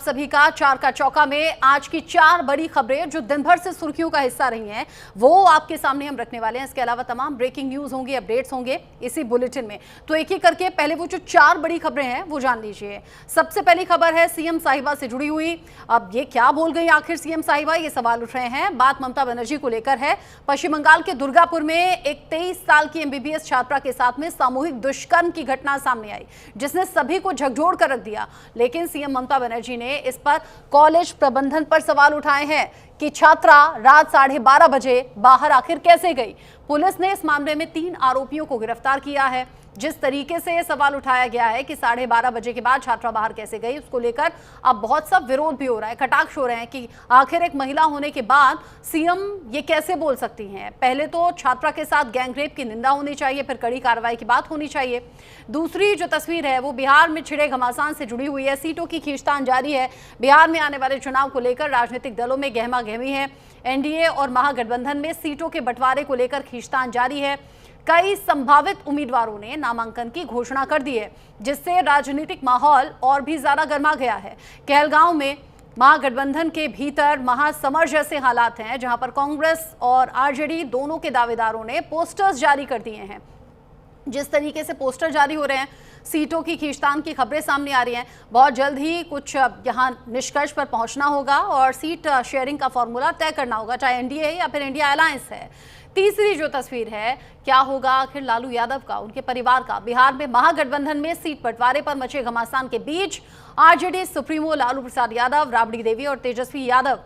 सभी का चार का चौका में आज की 4 बड़ी खबरें जो दिन भर से सुर्खियों का हिस्सा रही हैं वो आपके सामने हम रखने वाले हैं। इसके अलावा तमाम ब्रेकिंग न्यूज होंगी, अपडेट्स होंगे इसी बुलेटिन में। तो एक एक करके पहले वो जो 4 बड़ी खबरें हैं वो जान लीजिए। सबसे पहली खबर है सीएम साहिबा से जुड़ी हुई। अब ये क्या बोल गई आखिर सीएम साहिबा, ये सवाल उठ रहे हैं। बात ममता बनर्जी को लेकर है। पश्चिम बंगाल के दुर्गापुर में एक 23 साल की एमबीबीएस छात्रा के साथ में सामूहिक दुष्कर्म की घटना सामने आई जिसने सभी को झकझोर कर रख दिया। लेकिन सीएम ममता बनर्जी ने इस पर कॉलेज प्रबंधन पर सवाल उठाए हैं कि छात्रा रात 12:30 बजे बाहर आखिर कैसे गई। पुलिस ने इस मामले में 3 आरोपियों को गिरफ्तार किया है। जिस तरीके से यह सवाल उठाया गया है कि 12:30 बजे के बाद छात्रा बाहर कैसे गई, उसको लेकर अब बहुत सा विरोध भी हो रहा है, कटाक्ष हो रहे हैं कि आखिर एक महिला होने के बाद सीएम ये कैसे बोल सकती हैं। पहले तो छात्रा के साथ गैंगरेप की निंदा होनी चाहिए, फिर कड़ी कार्रवाई की बात होनी चाहिए। दूसरी जो तस्वीर है वो बिहार में छिड़े घमासान से जुड़ी हुई है। सीटों की खींचतान जारी है। बिहार में आने वाले चुनाव को लेकर राजनीतिक दलों में गहमा गहमी है। एनडीए और महागठबंधन में सीटों के बंटवारे को लेकर खींचतान जारी है। कई संभावित उम्मीदवारों ने नामांकन की घोषणा कर दी है जिससे राजनीतिक माहौल और भी ज्यादा गर्मा गया है। कहलगांव में महागठबंधन के भीतर महासमर जैसे हालात हैं जहां पर कांग्रेस और आरजेडी दोनों के दावेदारों ने पोस्टर्स जारी कर दिए हैं। जिस तरीके से पोस्टर जारी हो रहे हैं, सीटों की खींचतान की खबरें सामने आ रही हैं। बहुत जल्द ही कुछ यहां निष्कर्ष पर पहुंचना होगा और सीट शेयरिंग का फॉर्मूला तय करना होगा, चाहे एनडीए है या फिर इंडिया अलायंस है। तीसरी जो तस्वीर है, क्या होगा आखिर लालू यादव का, उनके परिवार का। बिहार में महागठबंधन में सीट बंटवारे पर मचे घमासान के बीच आरजेडी सुप्रीमो लालू प्रसाद यादव, राबड़ी देवी और तेजस्वी यादव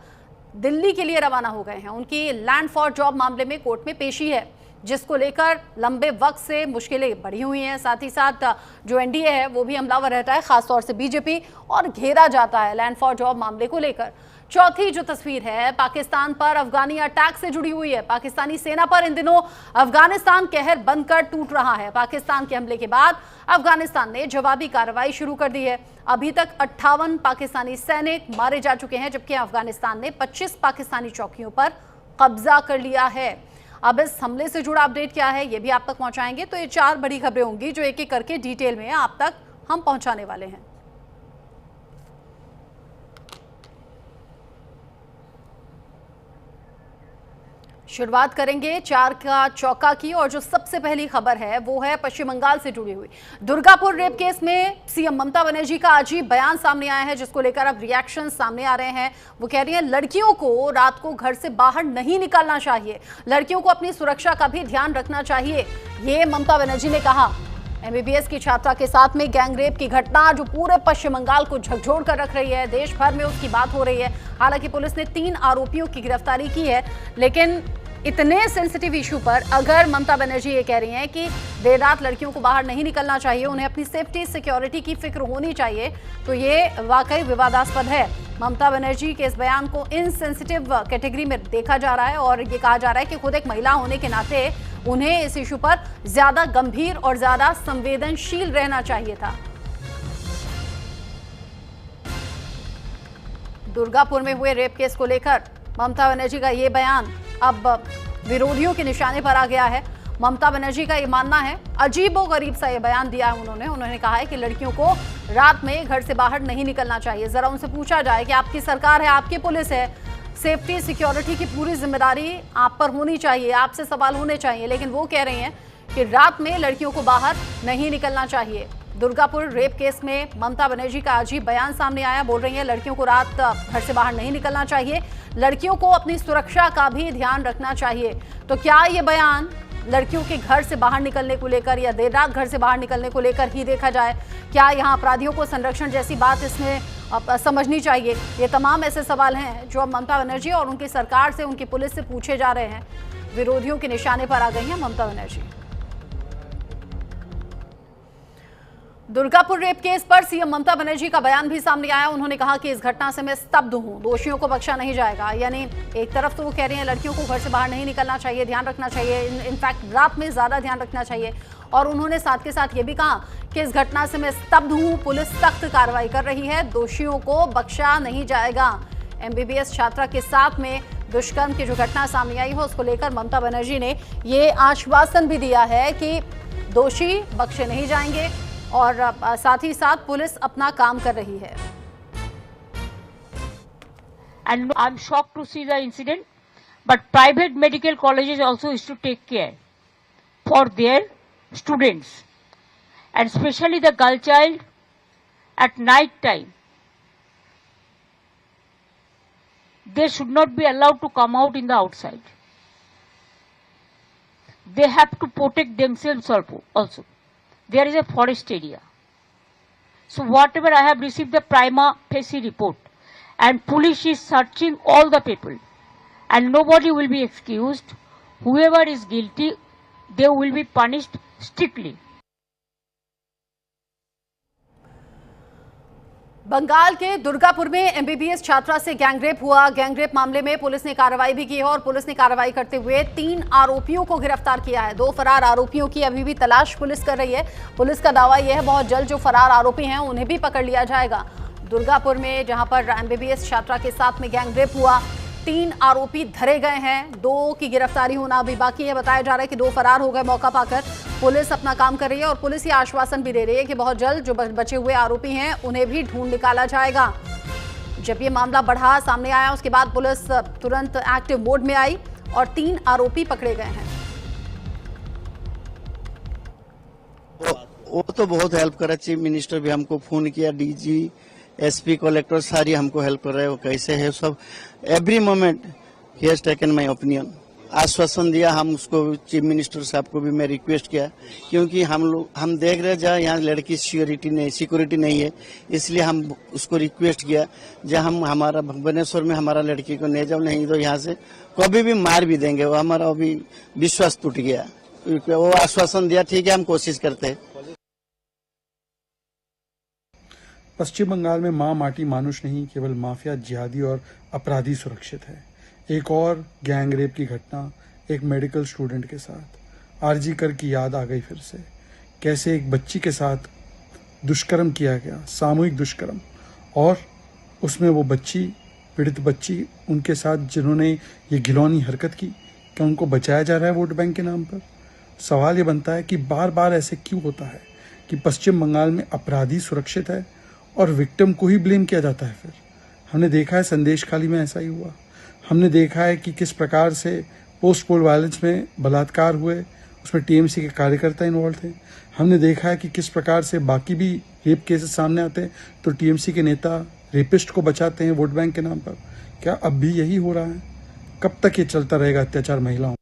दिल्ली के लिए रवाना हो गए हैं। उनकी लैंड फॉर जॉब मामले में कोर्ट में पेशी है जिसको लेकर लंबे वक्त से मुश्किलें बढ़ी हुई हैं। साथ ही साथ जो एनडीए है वो भी हमलावर रहता है, खासतौर से बीजेपी, और घेरा जाता है लैंड फॉर जॉब मामले को लेकर। चौथी जो तस्वीर है पाकिस्तान पर अफगानी अटैक से जुड़ी हुई है। पाकिस्तानी सेना पर इन दिनों अफगानिस्तान कहर बनकर टूट रहा है। पाकिस्तान के हमले के बाद अफगानिस्तान ने जवाबी कार्रवाई शुरू कर दी है। अभी तक 58 पाकिस्तानी सैनिक मारे जा चुके हैं जबकि अफगानिस्तान ने 25 पाकिस्तानी चौकियों पर कब्जा कर लिया है। अब इस हमले से जुड़ा अपडेट क्या है ये भी आप तक पहुंचाएंगे। तो ये 4 बड़ी खबरें होंगी जो एक एक करके डिटेल में आप तक हम पहुंचाने वाले हैं। शुरुआत करेंगे 4 का चौका की और जो सबसे पहली खबर है वो है पश्चिम बंगाल से जुड़ी हुई। दुर्गापुर रेप केस में सीएम ममता बनर्जी का अजीब बयान सामने आया है जिसको लेकर अब रिएक्शन सामने आ रहे हैं। वो कह रही हैं लड़कियों को रात को घर से बाहर नहीं निकलना चाहिए, लड़कियों को अपनी सुरक्षा का भी ध्यान रखना चाहिए, ये ममता बनर्जी ने कहा। एमबीबीएस की छात्रा के साथ में गैंगरेप की घटना जो पूरे पश्चिम बंगाल को झकझोर कर रख रही है, देश भर में उसकी बात हो रही है। हालांकि पुलिस ने 3 आरोपियों की गिरफ्तारी की है, लेकिन इतने सेंसिटिव इशू पर अगर ममता बनर्जी ये कह रही हैं कि देर रात लड़कियों को बाहर नहीं निकलना चाहिए, उन्हें अपनी सेफ्टी सिक्योरिटी की फिक्र होनी चाहिए, तो ये वाकई विवादास्पद है। ममता बनर्जी के इस बयान को इनसेंसिटिव कैटेगरी में देखा जा रहा है और ये कहा जा रहा है कि खुद एक महिला होने के नाते उन्हें इस इशू पर ज्यादा गंभीर और ज्यादा संवेदनशील रहना चाहिए था। दुर्गापुर में हुए रेप केस को लेकर ममता बनर्जी का ये बयान अब विरोधियों के निशाने पर आ गया है। ममता बनर्जी का ये मानना है, अजीबोगरीब सा ये बयान दिया है उन्होंने कहा है कि लड़कियों को रात में घर से बाहर नहीं निकलना चाहिए। जरा उनसे पूछा जाए कि आपकी सरकार है, आपकी पुलिस है, सेफ्टी सिक्योरिटी की पूरी जिम्मेदारी आप पर होनी चाहिए, आपसे सवाल होने चाहिए, लेकिन वो कह रही हैं कि रात में लड़कियों को बाहर नहीं निकलना चाहिए। दुर्गापुर रेप केस में ममता बनर्जी का अजीब बयान सामने आया। बोल रही है लड़कियों को रात घर से बाहर नहीं निकलना चाहिए, लड़कियों को अपनी सुरक्षा का भी ध्यान रखना चाहिए। तो क्या ये बयान लड़कियों के घर से बाहर निकलने को लेकर या देर रात घर से बाहर निकलने को लेकर ही देखा जाए? क्या यहाँ अपराधियों को संरक्षण जैसी बात इसमें समझनी चाहिए? ये तमाम ऐसे सवाल हैं जो अब ममता बनर्जी और उनकी सरकार से, उनकी पुलिस से पूछे जा रहे हैं। विरोधियों के निशाने पर आ गई हैं ममता बनर्जी। दुर्गापुर रेप केस पर सीएम ममता बनर्जी का बयान भी सामने आया। उन्होंने कहा कि इस घटना से मैं स्तब्ध हूं, दोषियों को बख्शा नहीं जाएगा। यानी एक तरफ तो वो कह रही हैं लड़कियों को घर से बाहर नहीं निकलना चाहिए, ध्यान रखना चाहिए, इनफैक्ट रात में ज्यादा ध्यान रखना चाहिए, और उन्होंने साथ के साथ ये भी कहा कि इस घटना से मैं स्तब्ध हूं, पुलिस सख्त कार्रवाई कर रही है, दोषियों को बख्शा नहीं जाएगा। एमबीबीएस छात्रा के साथ में दुष्कर्म की जो घटना सामने आई है उसको लेकर ममता बनर्जी ने ये आश्वासन भी दिया है कि दोषी बख्शे नहीं जाएंगे और साथ ही साथ पुलिस अपना काम कर रही है। And I'm shocked to see the incident, but private medical colleges also is to take care for their students, and especially the girl child at night time. They should not be allowed to come out in the outside. They have to protect themselves also. There is a forest area. So whatever I have received the prima facie report, and police is searching all the people, and nobody will be excused. Whoever is guilty, they will be punished strictly. Bengal के दुर्गापुर में MBBS छात्रा से gangrape हुआ। Gangrape मामले में police ने कार्रवाई भी की है और पुलिस ने कार्रवाई करते हुए 3 आरोपियों को गिरफ्तार किया है। 2 फरार आरोपियों की अभी भी तलाश पुलिस कर रही है। पुलिस का दावा यह है बहुत जल्द जो फरार आरोपी हैं उन्हें भी पकड़ लिया जाएगा। दुर्गापुर में जहां पर एमबीबीएस छात्रा के साथ में गैंगरेप हुआ, 3 आरोपी धरे गए हैं, 2 की गिरफ्तारी होना अभी बाकी है। बताया जा रहा है कि 2 फरार हो गए मौका पाकर। पुलिस अपना काम कर रही है और पुलिस ये आश्वासन भी दे रही है कि बहुत जल्द जो बचे हुए आरोपी हैं उन्हें भी ढूंढ निकाला जाएगा। जब ये मामला बढ़ा सामने आया उसके बाद पुलिस तुरंत एक्टिव मोड में आई और 3 आरोपी पकड़े गए हैं। वो तो बहुत हेल्प कर रहा है। चीफ मिनिस्टर भी हमको फोन किया, डीजी, एसपी, कलेक्टर सारी हमको हेल्प कर रहे हैं। वो कैसे है सब, every moment he has taken my opinion, आश्वासन दिया। हम उसको चीफ मिनिस्टर साहब को भी मैं रिक्वेस्ट किया, क्योंकि हम देख रहे हैं जहाँ यहाँ लड़की सिक्योरिटी नहीं है, इसलिए हम उसको रिक्वेस्ट किया जहाँ हम हमारा भुवनेश्वर में हमारा लड़की को ले जाओ, नहीं तो यहाँ से कभी भी मार भी देंगे। वो हमारा अभी विश्वास टूट गया। वो आश्वासन दिया, ठीक है हम कोशिश करते हैं। पश्चिम बंगाल में मां माटी मानुष नहीं, केवल माफिया, जिहादी और अपराधी सुरक्षित है। एक और गैंग रेप की घटना एक मेडिकल स्टूडेंट के साथ। आरजी कर की याद आ गई फिर से, कैसे एक बच्ची के साथ दुष्कर्म किया गया, सामूहिक दुष्कर्म, और उसमें वो बच्ची, पीड़ित बच्ची, उनके साथ जिन्होंने ये घिनौनी हरकत की, क्या उनको बचाया जा रहा है वोट बैंक के नाम पर? सवाल ये बनता है कि बार बार ऐसे क्यों होता है कि पश्चिम बंगाल में अपराधी सुरक्षित है और विक्टिम को ही ब्लेम किया जाता है। फिर हमने देखा है संदेश खाली में ऐसा ही हुआ। हमने देखा है कि किस प्रकार से पोस्ट पोल वायलेंस में बलात्कार हुए, उसमें टीएमसी के कार्यकर्ता इन्वॉल्व थे। हमने देखा है कि किस प्रकार से बाकी भी रेप केसेस सामने आते हैं तो टीएमसी के नेता रेपिस्ट को बचाते हैं वोट बैंक के नाम पर। क्या अब भी यही हो रहा है? कब तक ये चलता रहेगा अत्याचार महिलाओं?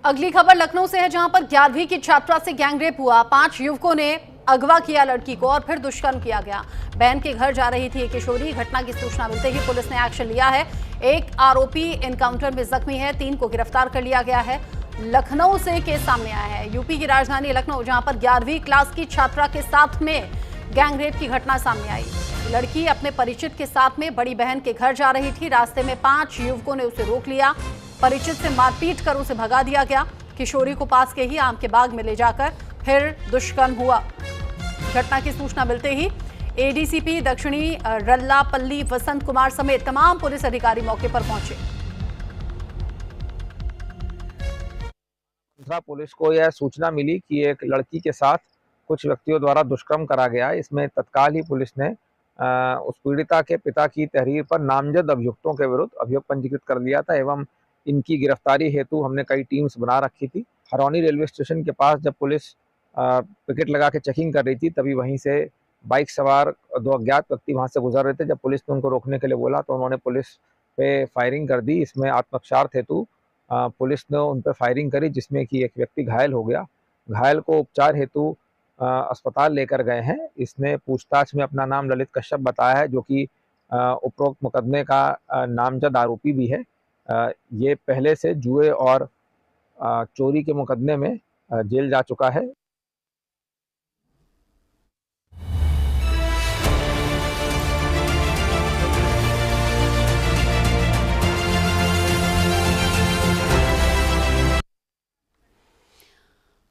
अगली खबर लखनऊ से है जहां पर 11वीं की छात्रा से गैंगरेप हुआ। 5 युवकों ने अगवा किया लड़की को और फिर दुष्कर्म किया गया। बहन के घर जा रही थी ये किशोरी। घटना की सूचना मिलते ही पुलिस ने एक्शन लिया है। 1 आरोपी एनकाउंटर में जख्मी है, 3 को गिरफ्तार कर लिया गया है। लखनऊ से केस सामने आया है, यूपी की राजधानी लखनऊ, जहां पर 11वीं क्लास की छात्रा के साथ में गैंगरेप की घटना सामने आई। लड़की अपने परिचित के साथ में बड़ी बहन के घर जा रही थी। रास्ते में 5 युवकों ने उसे रोक लिया, परिचित से मारपीट कर उसे भगा दिया गया। किशोरी को पास के ही आम के बाग में ले जाकर फिर दुष्कर्म हुआ। घटना की सूचना मिलते ही एडीसीपी दक्षिणी रल्लापल्ली वसंत कुमार समेत तमाम पुलिस अधिकारी मौके पर पहुंचे। पुलिस को यह सूचना मिली कि एक लड़की के साथ कुछ व्यक्तियों द्वारा दुष्कर्म करा गया। इसमें तत्काल ही पुलिस ने उस पीड़िता के पिता की तहरीर पर नामजद अभियुक्तों के विरुद्ध अभियोग पंजीकृत कर लिया था एवं इनकी गिरफ्तारी हेतु हमने कई टीम्स बना रखी थी। हरौनी रेलवे स्टेशन के पास जब पुलिस पिकेट लगा के चेकिंग कर रही थी, तभी वहीं से बाइक सवार 2 अज्ञात व्यक्ति वहां से गुजर रहे थे। जब पुलिस ने उनको रोकने के लिए बोला तो उन्होंने पुलिस पे फायरिंग कर दी। इसमें आत्मरक्षार्थ हेतु पुलिस ने उन पर फायरिंग करी, जिसमें कि एक व्यक्ति घायल हो गया। घायल को उपचार हेतु अस्पताल लेकर गए हैं। इसने पूछताछ में अपना नाम ललित कश्यप बताया है, जो कि उपरोक्त मुकदमे का नामजद आरोपी भी है। ये पहले से जुए और चोरी के मुकदमे में जेल जा चुका है।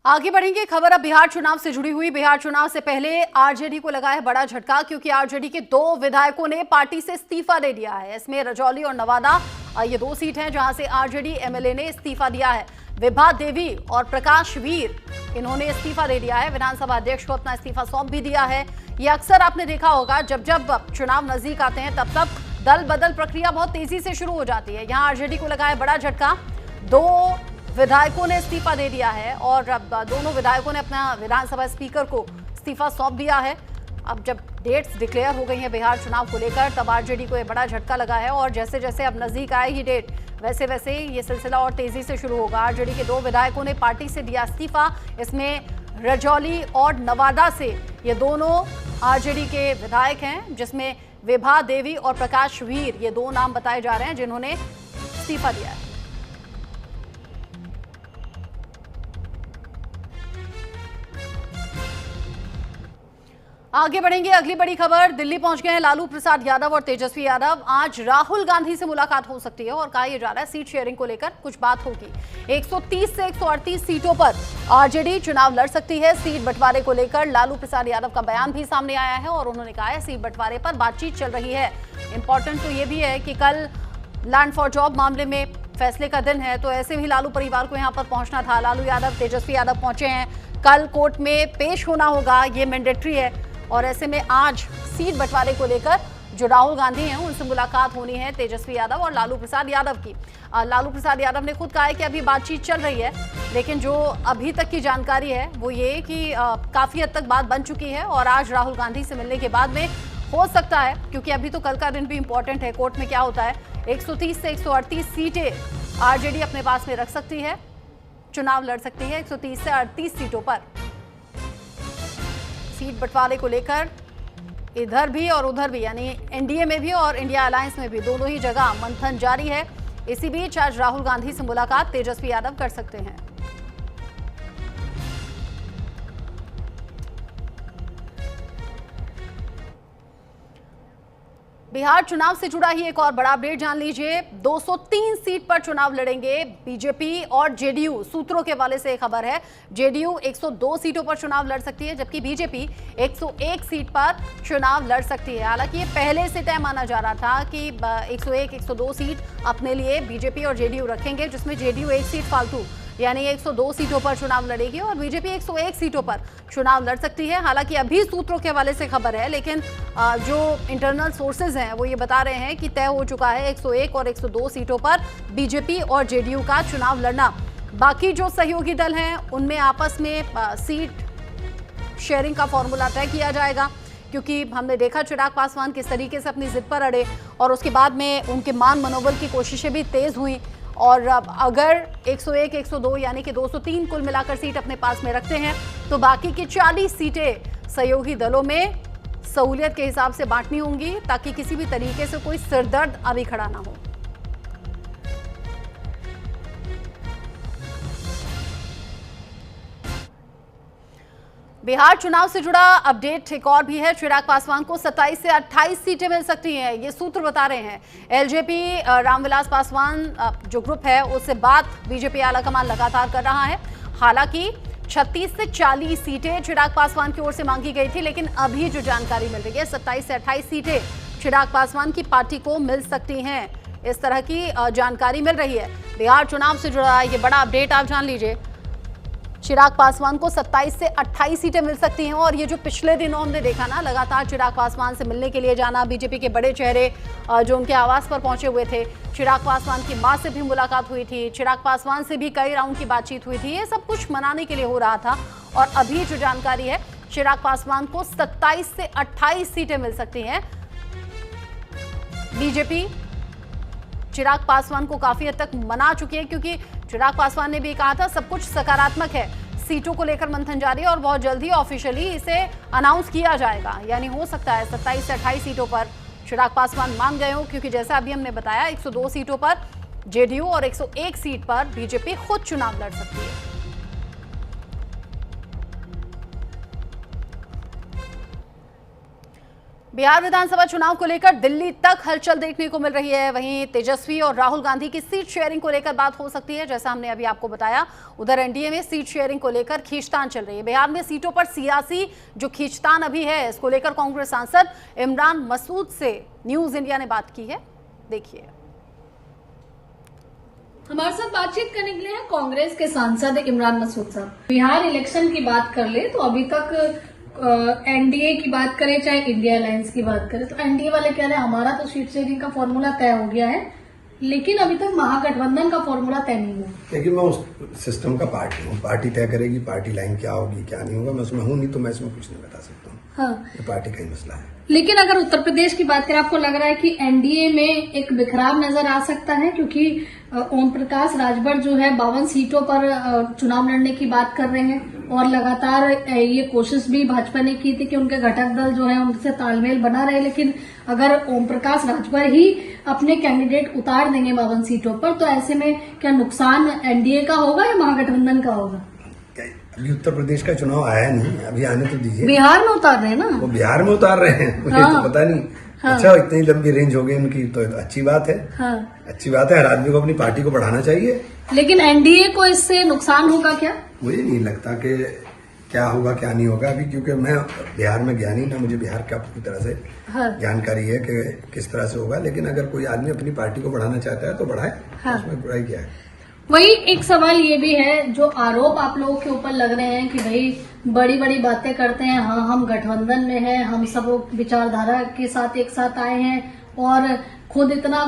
आगे बढ़ेंगे, खबर अब बिहार चुनाव से जुड़ी हुई। बिहार चुनाव से पहले आरजेडी को लगा है बड़ा झटका, क्योंकि आरजेडी के 2 विधायकों ने पार्टी से इस्तीफा दे दिया है। इसमें रजौली और नवादा ये 2 सीट हैं जहां से आरजेडी एमएलए ने इस्तीफा दिया है। विभा देवी और प्रकाश वीर, इन्होंने इस्तीफा दे दिया है। विधानसभा अध्यक्ष को अपना इस्तीफा सौंप भी दिया है। ये अक्सर आपने देखा होगा, जब जब चुनाव नजदीक आते हैं तब तब दल बदल प्रक्रिया बहुत तेजी से शुरू हो जाती है। यहाँ आरजेडी को लगा है बड़ा झटका, 2 विधायकों ने इस्तीफा दे दिया है और अब दोनों विधायकों ने अपना विधानसभा स्पीकर को इस्तीफा सौंप दिया है। अब जब डेट्स डिक्लेयर हो गई हैं बिहार चुनाव को लेकर, तब आरजेडी को ये बड़ा झटका लगा है और जैसे जैसे अब नजदीक आएगी डेट, वैसे वैसे ये सिलसिला और तेजी से शुरू होगा। आरजेडी के 2 विधायकों ने पार्टी से दिया इस्तीफा। इसमें रजौली और नवादा से ये दोनों आरजेडी के विधायक हैं, जिसमें विभा देवी और प्रकाश वीर, ये 2 नाम बताए जा रहे हैं जिन्होंने इस्तीफा दिया है। आगे बढ़ेंगे, अगली बड़ी खबर, दिल्ली पहुंच गए हैं लालू प्रसाद यादव और तेजस्वी यादव। आज राहुल गांधी से मुलाकात हो सकती है और कहा यह जा रहा है सीट शेयरिंग को लेकर कुछ बात होगी। 130 से 138 सीटों पर आरजेडी चुनाव लड़ सकती है। सीट बंटवारे को लेकर लालू प्रसाद यादव का बयान भी सामने आया है और उन्होंने कहा है सीट बंटवारे पर बातचीत चल रही है। इंपॉर्टेंट तो यह भी है कि कल लैंड फॉर जॉब मामले में फैसले का दिन है, तो ऐसे भी लालू परिवार को यहाँ पर पहुंचना था। लालू यादव, तेजस्वी यादव पहुंचे हैं, कल कोर्ट में पेश होना होगा, ये मैंडेटरी है। और ऐसे में आज सीट बंटवारे को लेकर जो राहुल गांधी हैं उनसे मुलाकात होनी है तेजस्वी यादव और लालू प्रसाद यादव की। लालू प्रसाद यादव ने खुद कहा है कि अभी बातचीत चल रही है, लेकिन जो अभी तक की जानकारी है वो ये कि काफी हद तक बात बन चुकी है और आज राहुल गांधी से मिलने के बाद में हो सकता है, क्योंकि अभी तो कल का दिन भी इंपॉर्टेंट है, कोर्ट में क्या होता है। 130 से 138 सीटें आरजेडी अपने पास में रख सकती है, चुनाव लड़ सकती है 130 से 38 सीटों पर। सीट बंटवारे को लेकर इधर भी और उधर भी, यानी एनडीए में भी और इंडिया अलायंस में भी, दोनों ही जगह मंथन जारी है। इसी बीच आज राहुल गांधी से मुलाकात तेजस्वी यादव कर सकते हैं। बिहार चुनाव से जुड़ा ही एक और बड़ा अपडेट जान लीजिए। 203 सीट पर चुनाव लड़ेंगे बीजेपी और जेडीयू। सूत्रों के हवाले से खबर है, जेडीयू 102 सीटों पर चुनाव लड़ सकती है, जबकि बीजेपी 101 सीट पर चुनाव लड़ सकती है। हालांकि ये पहले से तय माना जा रहा था कि 101, 102 सीट अपने लिए बीजेपी और जेडीयू रखेंगे, जिसमें जेडीयू 1 सीट फालतू, यानी 102 सीटों पर चुनाव लड़ेगी और बीजेपी 101 सीटों पर चुनाव लड़ सकती है। हालांकि अभी सूत्रों के हवाले से खबर है, लेकिन जो इंटरनल सोर्सेज हैं वो ये बता रहे हैं कि तय हो चुका है 101 और 102 सीटों पर बीजेपी और जेडीयू का चुनाव लड़ना। बाकी जो सहयोगी दल हैं उनमें आपस में सीट शेयरिंग का फॉर्मूला तय किया जाएगा, क्योंकि हमने देखा चिराग पासवान किस तरीके से अपनी जिद पर अड़े और उसके बाद में उनके मान मनोबल की कोशिशें भी तेज हुई। और अगर 101, 102 यानी कि 203 कुल मिलाकर सीट अपने पास में रखते हैं, तो बाकी की 40 सीटें सहयोगी दलों में सहूलियत के हिसाब से बांटनी होंगी, ताकि किसी भी तरीके से कोई सिरदर्द अभी खड़ा ना हो। बिहार चुनाव से जुड़ा अपडेट एक और भी है। चिराग पासवान को 27 से 28 सीटें मिल सकती हैं, ये सूत्र बता रहे हैं। एलजेपी रामविलास पासवान जो ग्रुप है उससे बात बीजेपी आलाकमान लगातार कर रहा है। हालांकि 36 से 40 सीटें चिराग पासवान की ओर से मांगी गई थी, लेकिन अभी जो जानकारी मिल रही है 27 से 28 सीटें चिराग पासवान की पार्टी को मिल सकती हैं, इस तरह की जानकारी मिल रही है। बिहार चुनाव से जुड़ा ये बड़ा अपडेट आप जान लीजिए। चिराग पासवान को 27 से 28 सीटें मिल सकती हैं और ये जो पिछले दिनों हमने देखा ना, लगातार चिराग पासवान से मिलने के लिए जाना, बीजेपी के बड़े चेहरे जो उनके आवास पर पहुंचे हुए थे, चिराग पासवान की मां से भी मुलाकात हुई थी, चिराग पासवान से भी कई राउंड की बातचीत हुई थी, ये सब कुछ मनाने के लिए हो रहा था। और अभी जो जानकारी है, चिराग पासवान को 27 से 28 सीटें मिल सकती हैं। बीजेपी चिराग पासवान को काफी हद तक मना चुकी है, क्योंकि चिराग पासवान ने भी कहा था सब कुछ सकारात्मक है, सीटों को लेकर मंथन जारी है और बहुत जल्दी ऑफिशियली इसे अनाउंस किया जाएगा। यानी हो सकता है 27 से 28 सीटों पर चिराग पासवान मान गए हो, क्योंकि जैसा अभी हमने बताया 102 सीटों पर जेडीयू और 101 सीट पर बीजेपी खुद चुनाव लड़ सकती है। बिहार विधानसभा चुनाव को लेकर दिल्ली तक हलचल देखने को मिल रही है। वहीं तेजस्वी और राहुल गांधी की सीट शेयरिंग को लेकर बात हो सकती है, जैसा हमने अभी आपको बताया। उधर एनडीए में सीट शेयरिंग को लेकर खींचतान चल रही है। बिहार में सीटों पर सियासी जो खींचतान अभी है, इसको लेकर कांग्रेस सांसद इमरान मसूद से न्यूज इंडिया ने बात की है, देखिए। हमारे साथ बातचीत करने के लिए हैं कांग्रेस के सांसद इमरान मसूद साहब। बिहार इलेक्शन की बात कर ले तो अभी तक एनडीए की बात करें चाहे इंडिया अलायंस की बात करें तो एनडीए वाले कह रहे हैं हमारा तो सीट शेयरिंग का फॉर्मूला तय हो गया है, लेकिन अभी तक महागठबंधन का फॉर्मूला तय नहीं हुआ। लेकिन मैं उस सिस्टम का पार्टी हूँ, पार्टी तय करेगी, पार्टी लाइन क्या होगी क्या नहीं होगा, मैं उसमें हूँ नहीं तो मैं इसमें कुछ नहीं बता सकता हूँ। हाँ, ये पार्टी का ही मसला है। लेकिन अगर उत्तर प्रदेश की बात करें, आपको लग रहा है कि एनडीए में एक बिखराव नजर आ सकता है, क्योंकि ओम प्रकाश राजभर जो है 52 सीटों पर चुनाव लड़ने की बात कर रहे हैं और लगातार ये कोशिश भी भाजपा ने की थी कि उनके घटक दल जो है उनसे तालमेल बना रहे, लेकिन अगर ओम प्रकाश राजभर ही अपने कैंडिडेट उतार देंगे 52 सीटों पर तो ऐसे में क्या नुकसान एनडीए का होगा या महागठबंधन का होगा? अभी उत्तर प्रदेश का चुनाव आया नहीं, अभी आने तो दीजिए। बिहार में उतार रहे हैं ना, वो बिहार में उतार रहे हैं, मुझे हाँ। तो पता नहीं। हाँ। अच्छा, इतनी लंबी रेंज हो गई उनकी तो अच्छी बात है। हाँ। अच्छी बात है, हर आदमी को अपनी पार्टी को बढ़ाना चाहिए। लेकिन एनडीए को इससे नुकसान होगा क्या? मुझे नहीं लगता कि क्या होगा क्या नहीं होगा अभी, क्योंकि मैं बिहार में ज्ञानी ना, मुझे बिहार का पूरी तरह से हाँ। जानकारी है कि किस तरह से होगा। लेकिन अगर कोई आदमी अपनी पार्टी को बढ़ाना चाहता है तो बढ़ाए, हाँ। उसमें बुराई क्या है। वही एक सवाल ये भी है, जो आरोप आप लोगों के ऊपर लग रहे हैं कि भाई बड़ी बड़ी बातें करते हैं, हाँ हम गठबंधन में हैं, हम सब विचारधारा के साथ एक साथ आए हैं और खुद इतना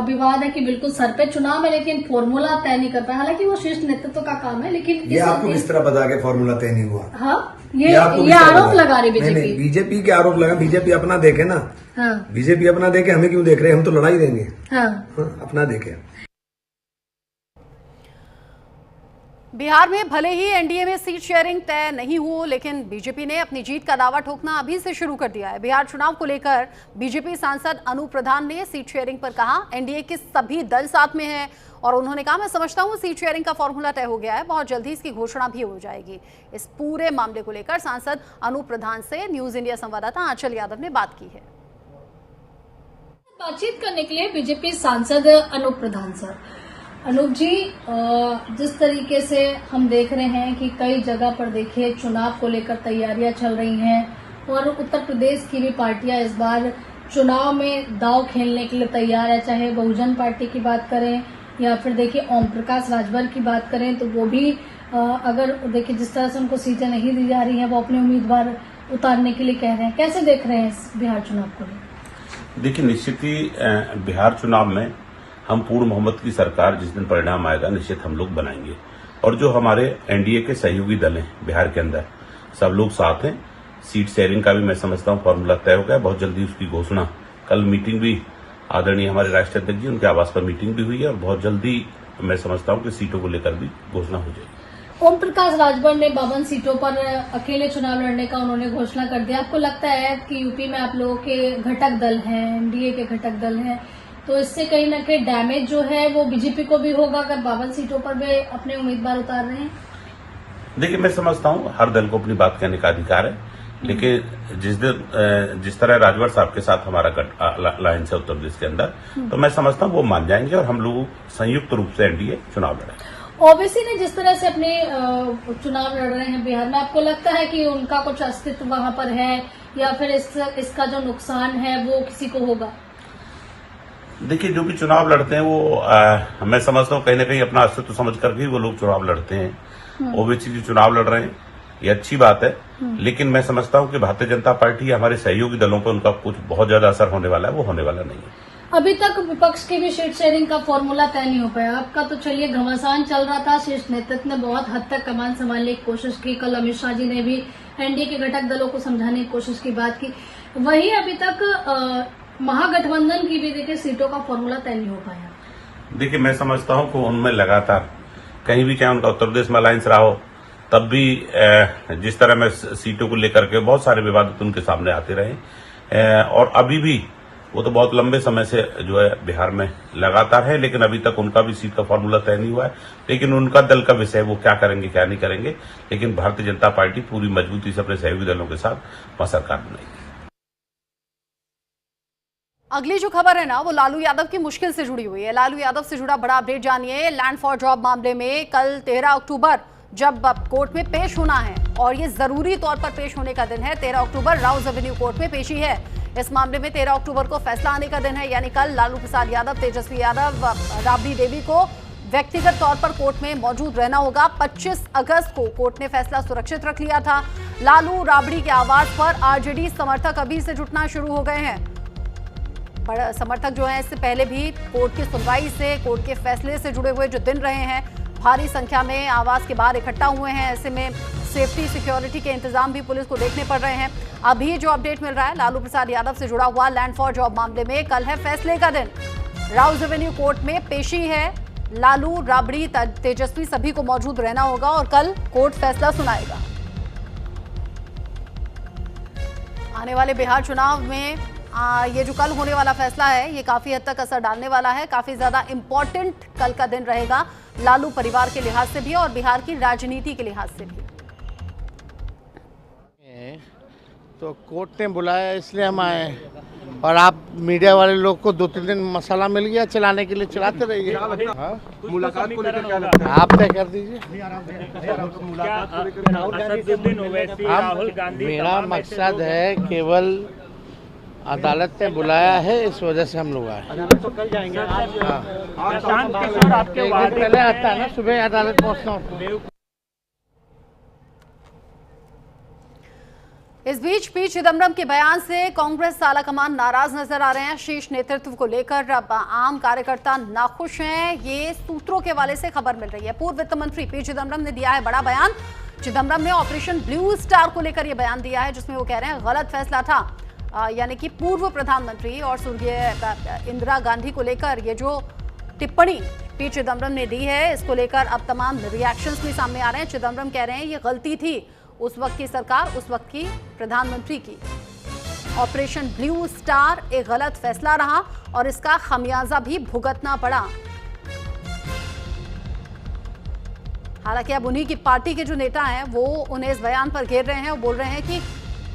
विवाद है कि बिल्कुल सर पे चुनाव है लेकिन फॉर्मूला तय नहीं कर पाए। हालांकि वो शीर्ष नेतृत्व का काम है, लेकिन ये आपको किस तरह पता कि फॉर्मूला तय नहीं हुआ? हाँ, ये आपको ये किस तरह आरोप पता? लगा रही नहीं, बीजेपी। बीजेपी के आरोप लगा, बीजेपी अपना देखे ना। हाँ। बीजेपी अपना देखे, हमें क्यों देख रहे हैं? हम तो लड़ाई देंगे। हाँ। हाँ, अपना देखे। बिहार में भले ही एनडीए में सीट शेयरिंग तय नहीं हो, लेकिन बीजेपी ने अपनी जीत का दावा ठोकना अभी से शुरू कर दिया है। बिहार चुनाव को लेकर बीजेपी सांसद अनूप प्रधान ने सीट शेयरिंग पर कहा एनडीए के सभी दल साथ में हैं और उन्होंने कहा मैं समझता हूं सीट शेयरिंग का फॉर्मूला तय हो गया है, बहुत जल्दी इसकी घोषणा भी हो जाएगी। इस पूरे मामले को लेकर सांसद अनूप प्रधान से न्यूज इंडिया संवाददाता आंचल यादव ने बात की है। बातचीत करने के लिए बीजेपी सांसद अनूप प्रधान सर। अनूप जी, जिस तरीके से हम देख रहे हैं कि कई जगह पर देखिए चुनाव को लेकर तैयारियां चल रही हैं और उत्तर प्रदेश की भी पार्टियां इस बार चुनाव में दांव खेलने के लिए तैयार है, चाहे बहुजन पार्टी की बात करें या फिर देखिए ओम प्रकाश राजभर की बात करें तो वो भी अगर देखिए जिस तरह से उनको सीटें नहीं दी जा रही हैं वो अपने उम्मीदवार उतारने के लिए कह रहे हैं। कैसे देख रहे हैं इस बिहार चुनाव को? देखिए, निश्चित ही बिहार चुनाव में हम पूर्ण बहुमत की सरकार जिस दिन परिणाम आएगा निश्चित हम लोग बनाएंगे और जो हमारे एनडीए के सहयोगी दल हैं बिहार के अंदर सब लोग साथ हैं। सीट शेयरिंग का भी मैं समझता हूं फॉर्मूला तय हो गया, बहुत जल्दी उसकी घोषणा, कल मीटिंग भी आदरणीय हमारे राष्ट्रीय अध्यक्ष जी उनके आवास पर मीटिंग भी हुई है और बहुत जल्दी मैं समझता हूं कि सीटों को लेकर भी घोषणा हो जाएगी। ओम प्रकाश राजभर ने 52 सीटों पर अकेले चुनाव लड़ने का उन्होंने घोषणा कर दिया। आपको लगता है कि यूपी में आप लोगों के घटक दल हैं, एनडीए के घटक दल हैं, तो इससे कहीं ना कहीं डैमेज जो है वो बीजेपी को भी होगा अगर 52 सीटों पर वे अपने उम्मीदवार उतार रहे हैं? देखिए, मैं समझता हूं हर दल को अपनी बात कहने का अधिकार है, लेकिन जिस तरह राजभर साहब के साथ हमारा अलायंस है उत्तर प्रदेश के अंदर, तो मैं समझता हूं वो मान जाएंगे और हम लोग संयुक्त रूप से एनडीए चुनाव लड़ेंगे। ओबीसी ने जिस तरह से अपने चुनाव लड़ रहे हैं बिहार में, आपको लगता है कि उनका कुछ अस्तित्व वहां पर है या फिर इसका जो नुकसान है वो किसी को होगा? देखिए, जो भी चुनाव लड़ते हैं वो मैं समझता हूँ कहीं ना कहीं अपना अस्तित्व समझ करके वो लोग चुनाव लड़ते हैं। ओबीसी जो चुनाव लड़ रहे हैं ये अच्छी बात है, लेकिन मैं समझता हूँ कि भारतीय जनता पार्टी या हमारे सहयोगी दलों पर उनका कुछ बहुत ज्यादा असर होने वाला है, वो होने वाला नहीं है। अभी तक विपक्ष की भी सीट शेयरिंग का फॉर्मूला तय नहीं हो पाया। आपका तो चलिए घमासान चल रहा था, शीर्ष नेतृत्व ने बहुत हद तक कमान संभालने की कोशिश की। कल अमित शाह जी ने भी एनडीए के घटक दलों को समझाने की कोशिश की, बात की। वही अभी तक महागठबंधन की भी देखिए सीटों का फॉर्मूला तय नहीं हो पाया। देखिए, मैं समझता हूँ कि उनमें लगातार कहीं भी चाहे उनका उत्तर प्रदेश में अलायंस रहा हो, तब भी जिस तरह में सीटों को लेकर के बहुत सारे विवाद उनके सामने आते रहे और अभी भी वो तो बहुत लंबे समय से जो है बिहार में लगातार है, लेकिन अभी तक उनका भी सीट का फॉर्मूला तय नहीं हुआ है। लेकिन उनका दल का विषय वो क्या करेंगे क्या नहीं करेंगे, लेकिन भारतीय जनता पार्टी पूरी मजबूती से अपने सहयोगी दलों के साथ वहां सरकार बनाएगी। अगली जो खबर है ना वो लालू यादव की मुश्किल से जुड़ी हुई है। लालू यादव से जुड़ा बड़ा अपडेट जानिए। लैंड फॉर जॉब मामले में कल 13 अक्टूबर जब कोर्ट में पेश होना है और ये जरूरी तौर पर पेश होने का दिन है। 13 अक्टूबर राउज एवेन्यू कोर्ट में पेशी है। इस मामले में 13 अक्टूबर को फैसला आने का दिन है, यानी कल लालू प्रसाद यादव, तेजस्वी यादव, राबड़ी देवी को व्यक्तिगत तौर पर कोर्ट में मौजूद रहना होगा। 25 अगस्त को कोर्ट ने फैसला सुरक्षित रख लिया था। लालू राबड़ी के आवाज पर आरजेडी समर्थक अभी से जुटना शुरू हो गए हैं। बड़ा समर्थक जो हैं इससे पहले भी कोर्ट की सुनवाई से, कोर्ट के फैसले से जुड़े हुए जो दिन रहे हैं, भारी संख्या में आवास के बाहर इकट्ठा हुए हैं। ऐसे में सेफ्टी सिक्योरिटी के इंतजाम भी पुलिस को देखने पड़ रहे हैं। अभी जो अपडेट मिल रहा है लालू प्रसाद यादव से जुड़ा हुआ लैंड फॉर जॉब मामले में, कल है फैसले का दिन। राउज एवेन्यू कोर्ट में पेशी है। लालू राबड़ी तेजस्वी सभी को मौजूद रहना होगा और कल कोर्ट फैसला सुनाएगा। आने वाले बिहार चुनाव में ये जो कल होने वाला फैसला है ये काफी हद तक असर डालने वाला है। काफी ज्यादा इंपॉर्टेंट कल का दिन रहेगा लालू परिवार के लिहाज से भी और बिहार की राजनीति के लिहाज से भी। तो कोर्ट ने बुलाया इसलिए हम आए और आप मीडिया वाले लोग को 2-3 दिन मसाला मिल गया चलाने के लिए, चलाते रहिए। मुलाकात को लेकर क्या लगता है? आप तय कर दीजिए। मेरा मकसद है केवल अदालत ने बुलाया है, इस वजह से हम लोग आए। तो कल जाएंगे। एक दिन पहले आता है ना, सुबह अदालत पहुँचना होता है। इस बीच पी चिदम्बरम के बयान से कांग्रेस आलाकमान नाराज नजर आ रहे हैं। शीर्ष नेतृत्व को लेकर अब आम कार्यकर्ता नाखुश हैं। ये सूत्रों के हवाले से खबर मिल रही है। पूर्व वित्त मंत्री पी चिदम्बरम ने दिया है बड़ा बयान। चिदम्बरम ने ऑपरेशन ब्लू स्टार को लेकर यह बयान दिया है जिसमें वो कह रहे हैं गलत फैसला था। यानी कि पूर्व प्रधानमंत्री और स्वर्गीय इंदिरा गांधी को लेकर ये जो टिप्पणी पी चिदम्बरम ने दी है, इसको लेकर अब तमाम रिएक्शंस भी सामने आ रहे हैं। चिदम्बरम कह रहे हैं ये गलती थी उस वक्त की सरकार, उस वक्त की प्रधानमंत्री की। ऑपरेशन ब्लू स्टार एक गलत फैसला रहा और इसका खमियाजा भी भुगतना पड़ा। हालांकि अब उन्हीं की पार्टी के जो नेता हैं वो उन्हें इस बयान पर घेर रहे हैं और बोल रहे हैं कि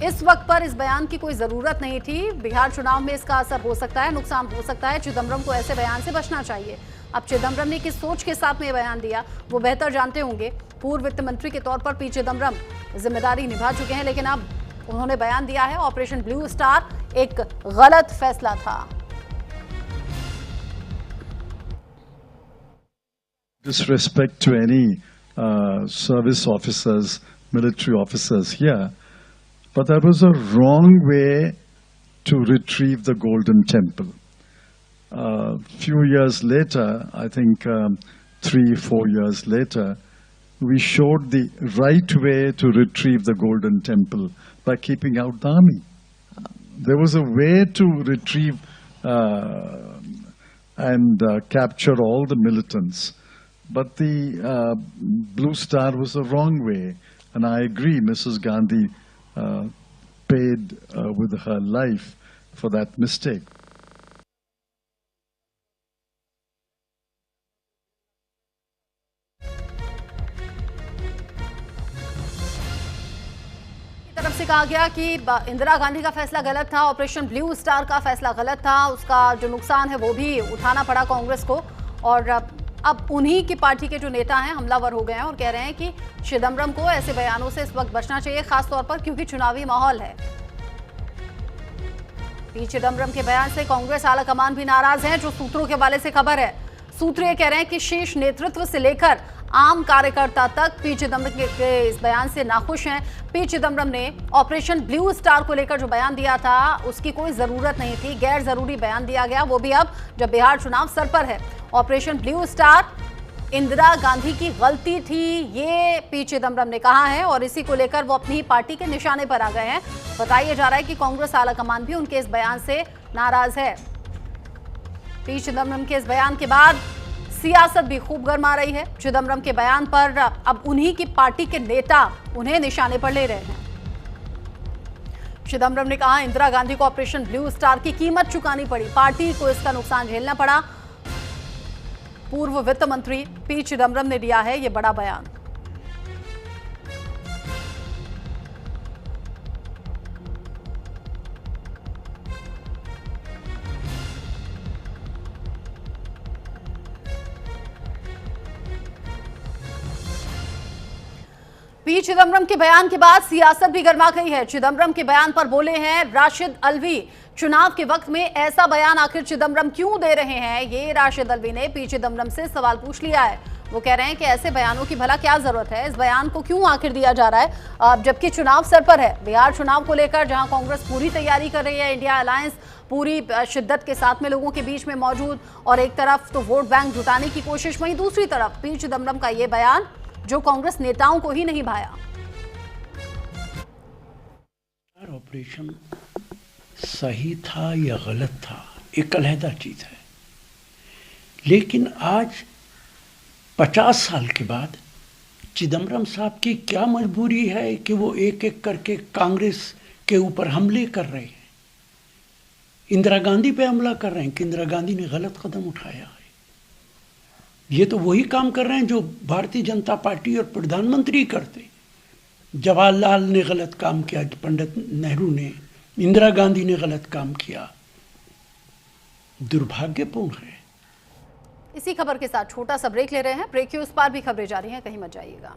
इस वक्त पर इस बयान की कोई जरूरत नहीं थी। बिहार चुनाव में इसका असर हो सकता है, नुकसान हो सकता है। चिदम्बरम को ऐसे बयान से बचना चाहिए। अब चिदम्बरम ने किस सोच के साथ में बयान दिया वो बेहतर जानते होंगे। पूर्व वित्त मंत्री के तौर पर पी चिदम्बरम जिम्मेदारी निभा चुके हैं, लेकिन अब उन्होंने बयान दिया है ऑपरेशन ब्लू स्टार एक गलत फैसला था। Disrespect to any service officers, military officers here, but that was a wrong way to retrieve the Golden Temple. Few years later, I think 3-4 years later, we showed the right way to retrieve the Golden Temple by keeping out the army. There was a way to retrieve and capture all the militants, but the Blue Star was the wrong way. And I agree, Mrs. Gandhi paid with her life for that mistake. तरफ से कहा गया कि इंदिरा गांधी का फैसला गलत था, operation blue star का फैसला गलत था, उसका जो नुकसान है वो भी उठाना पड़ा कांग्रेस को। और अब उन्हीं की पार्टी के जो नेता हैं हमलावर हो गए हैं और कह रहे हैं कि चिदम्बरम को ऐसे बयानों से इस वक्त बचना चाहिए, खासतौर पर क्योंकि चुनावी माहौल है। पी चिदम्बरम के बयान से कांग्रेस आलाकमान भी नाराज हैं। जो सूत्रों के हवाले से खबर है, सूत्र ये कह रहे हैं कि शीर्ष नेतृत्व से लेकर आम कार्यकर्ता तक पी चिदम्बरम के इस बयान से नाखुश हैं। पी चिदम्बरम ने ऑपरेशन ब्लू स्टार को लेकर जो बयान दिया था उसकी कोई जरूरत नहीं थी, गैर जरूरी बयान दिया गया, वो भी अब जब बिहार चुनाव सर पर है। Operation blue star Indira Gandhi की गलती थी, ये पी चिदम्बरम ने कहा है और इसी को लेकर वो अपनी ही पार्टी के निशाने पर आ गए हैं। बताया जा रहा है कि कांग्रेस आलाकमान भी उनके इस बयान से नाराज है। पी चिदम्बरम के इस बयान के बाद सियासत भी खूब गर्मा रही है। चिदम्बरम के बयान पर अब उन्हीं की पार्टी के नेता उन्हें निशाने पर ले रहे हैं। चिदम्बरम ने कहा इंदिरा गांधी को ऑपरेशन ब्लू स्टार की कीमत चुकानी पड़ी, पार्टी को इसका नुकसान झेलना पड़ा। पूर्व वित्त मंत्री पी चिदम्बरम ने दिया है यह बड़ा बयान। पी चिदम्बरम के बयान के बाद सियासत भी गर्मा गई है। चिदम्बरम के बयान पर बोले हैं राशिद अल्वी। चुनाव के वक्त में ऐसा बयान आखिर चिदम्बरम क्यों दे रहे हैं, ये राशिद अल्वी ने पी चिदम्बरम से सवाल पूछ लिया है। वो कह रहे हैं कि ऐसे बयानों की भला क्या जरूरत है, इस बयान को क्यों आखिर दिया जा रहा है, जबकि चुनाव सर पर है। बिहार चुनाव को लेकर जहां कांग्रेस पूरी तैयारी कर रही है, इंडिया अलायंस पूरी शिद्दत के साथ में लोगों के बीच में मौजूद, और एक तरफ तो वोट बैंक जुटाने की कोशिश, वहीं दूसरी तरफ पी चिदम्बरम का ये बयान जो कांग्रेस नेताओं को ही नहीं भाया। ऑपरेशन सही था या गलत था एक अलहदा चीज है, लेकिन आज 50 साल के बाद चिदम्बरम साहब की क्या मजबूरी है कि वो एक एक करके कांग्रेस के ऊपर हमले कर रहे हैं, इंदिरा गांधी पे हमला कर रहे हैं कि इंदिरा गांधी ने गलत कदम उठाया है। ये तो वही काम कर रहे हैं जो भारतीय जनता पार्टी और प्रधानमंत्री करते। जवाहरलाल ने गलत काम किया, पंडित नेहरू ने, इंदिरा गांधी ने गलत काम किया। दुर्भाग्यपूर्ण है। इसी खबर के साथ छोटा सा ब्रेक ले रहे हैं। ब्रेक के उस पार भी खबरें जारी हैं, कहीं मत जाइएगा।